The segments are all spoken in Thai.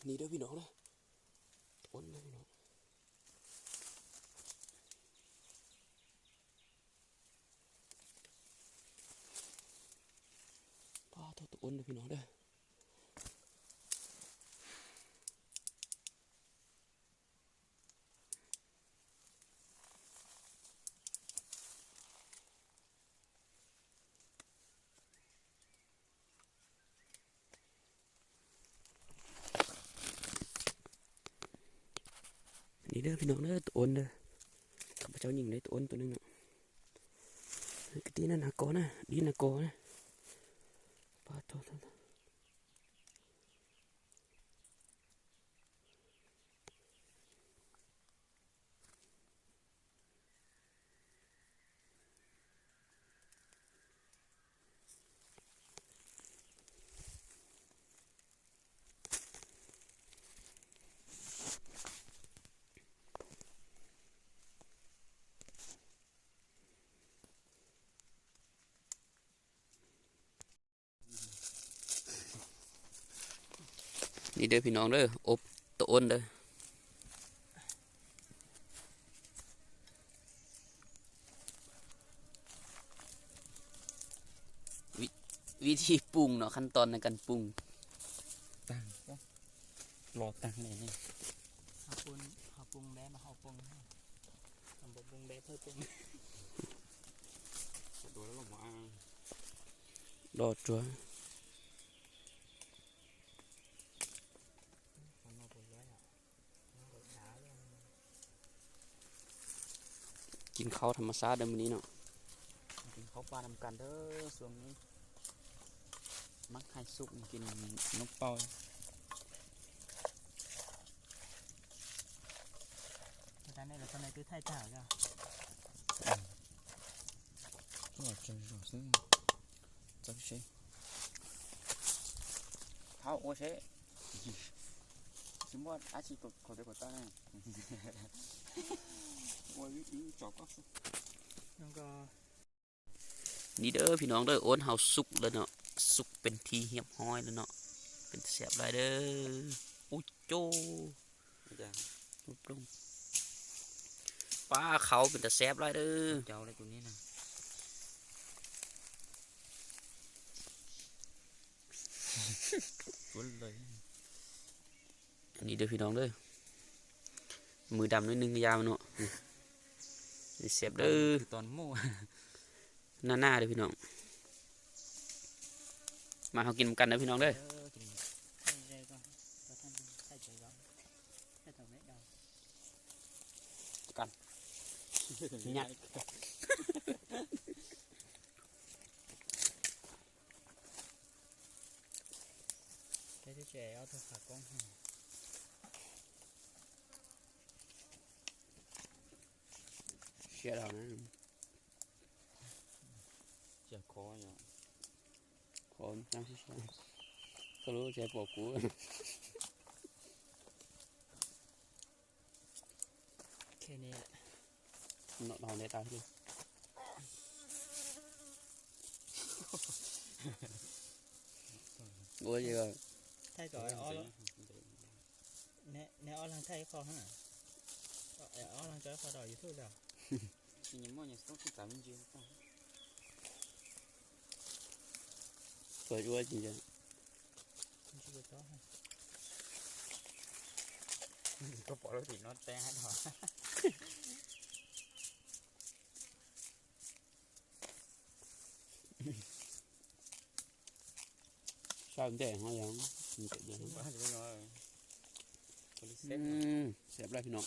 นี่เด้อพี่น้องนะอ้นเด้อพี่น้องป้าตัวอ้นเด้อพี่น้องเด้อนี่เด้อพี่น้องเด้อตัวอ้นเด้อข้าพเจ้ายิงได้ตัวอ้นตัวนึงอ่ะกตีนั่นหากอนะดีนะกอนะป้าตัวนี่เด้อพี่น้องเด้ออบตัวอ้นเด้อวิธีปรุงเนาะขั้นตอนในการปรุงตั้งรอตั้งเลยนี่หาปรุงแด้มาหาปรุงให้ทำปรุงแด้เพื่อปรุงดูแล้วหมอรอจัวกินข้าวธรรมชาติเดิมอนี้เนาะกินข้าวปลาทำกันเด้อส่วนนี้มักให้สุกกินนกเป่าตอนนี้เราตอนนี้คือไทยเจ้าจ้ะก็จะรอซึ่งจะใช้เท้าโอเช่สมมติอาชีพเขาจะกดตั้งโอ้ยจอบก็แล้วก็นี่เด้อพี่น้องเด้อโอนเฮาสุกแล้วเนาะสุกเป็นทีเหียบห้อยแล้วเนาะเป็นแสบไรเด้ออุ้ยโจ้รูปลงป้าเขาเป็นแต่แสบไรเด้อเจ้าอะไรตัวนี้นะฟุ้นเลยอันนี้เด้อพี่น้องเด้อมือดำนิดนึงยาวเนาะแสบเด้อตอนมู่ หน้าเด้อพี่น้องมาเขากินกันนะพี่น้องเด้อกันยัดได้แฉเอาโทรศัพท์กล้องเชื่อเรานะเจ็บคออยู่คนน้ำที่ใช่เขารู้ใจปวดกูแค่นี้แหละนอนในตาที่โอ้ยเยอะไทยก่อนอ้อเนี่ยอ้อลังไทยคอห่าอ้อลังจอยคอดอยอยู่ทุกแล้วทีนี้มันยังต้องติดตามจริงสวยด้วยจริงๆก็ปล่อยรถติดน็อตแป้งให้ถอดชอบแต่ห้อยยังมีแต่เดียวเสียบไรพี่น้อง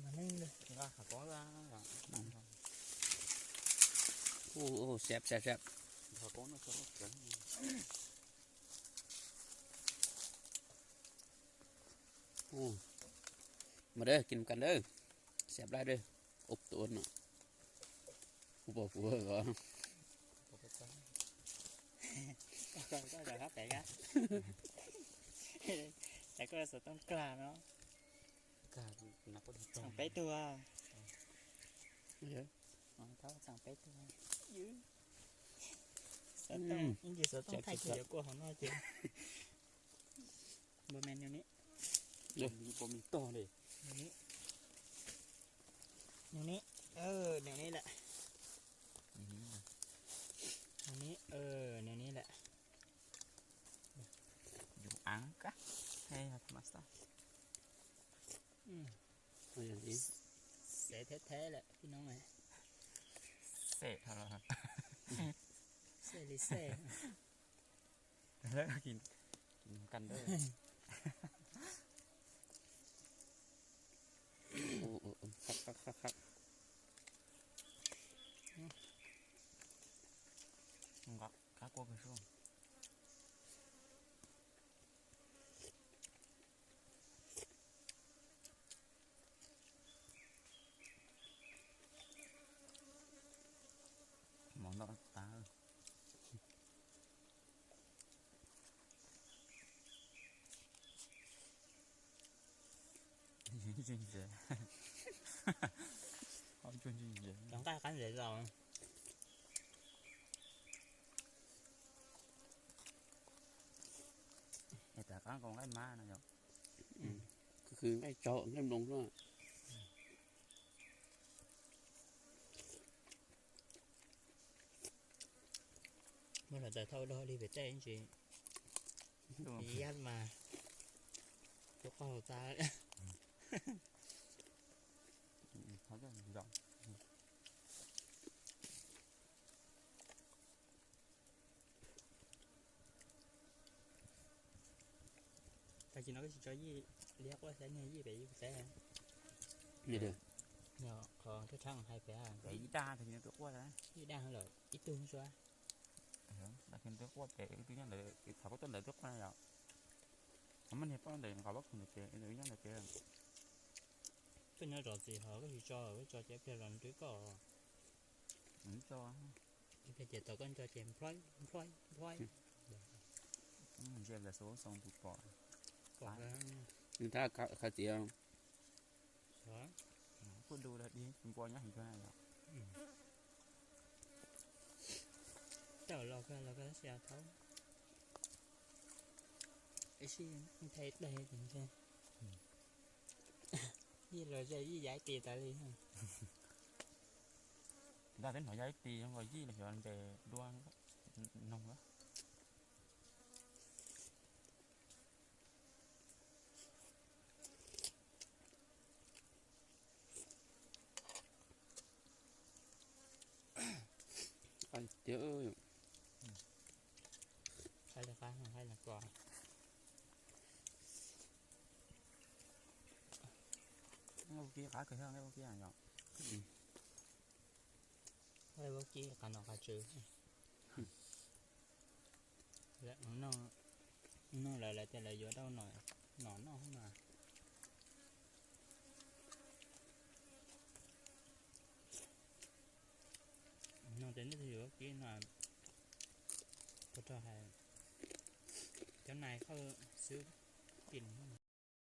มานึ่งเลยว่าขาก้อนละโอ้เสียบขาก้อนนะเขาเกินโอ้มาเด้อกินกันเด้อเสียบไรเด้ออบตัวเนาะกูบอกกูเหรอก็จะครับแต่ก็แต่ก็จะต้องกล้าเนาะสั่งไปตัวเขาสั่งไปตัวยื้อต้องยิ่งยื้อต้องไทยเขียวกลัวของน้อยจริง มีผมมีต่อเลย อย่างนี้อย่างนี้แหละอย่างนี้อย่างนี้แหละ อยู่อังกะให้ธรรมศาสตร์ เอาอย่างนี้ เสแท้ๆแหละพี่น้องไง เสร็จแล้วครับ เสลิเซ่ แล้วก็กินกันเด้อ โอ้คัก มึงก็ข้ากลัวไปช่วงมองดอกตาจริงๆเลยเอาจริงๆเลย chúng ta cắn dễ rồiแต่ข้างของไอ้ม้านะจ๊ะ ก็คือไอ้เจาะเล่มลงด้วย mới là giờ thôi thôi đi về chơi anh chị đi ăn mà cho con ta เขาจะดอก ta chỉ nói cái cho gì liếc qua sẽ nghe gì vậy sẽ นี่เด้อ nhỏ còn cái thằng hai bé à แต่อีตาถึงจะตัวอ้วนนะ đi đang là ít tương xóa แต่ถึงตัวอ้วนแต่ตัวนี้เลยเขาก็ต้นเลยตัวอ้วนแล้วมันเห็นป้อนเด็กเขาบอกคนเด็กหรือยังเด็ก cái nhỏ rồi thì họ có gì cho chép theo lần trước có เหมือนจอ cái giờ tao con cho chém phơi มันเจ็บแต่โซ่ทรงถูกปล่อย còn cái นี่ถ้าขาเจียว xóa พูดดูเลยดีคุณปล่อยยังเห็นก็ได้แล้ว tao lo cái xe thấu cái gì không thấy đây thì xem gì rồi chơi gì giải tiền tại đi ha ได้เป็นหัวใหญ่ตียังหัวยี่เลยหัวมันจะดวงนงแล้ว ไอ้เจียวเอ้ย hay là cá hay là quả เมื่อกี้ขาเคยเท่าไหร่เมื่อกี้อ่ะหยอก hay bố chi cả nó cả chữ lẽ nó lại tên là giữa đâu nổi nó không mà nó đến cái giữa kia là có cho hay chỗ này có xứ kìm không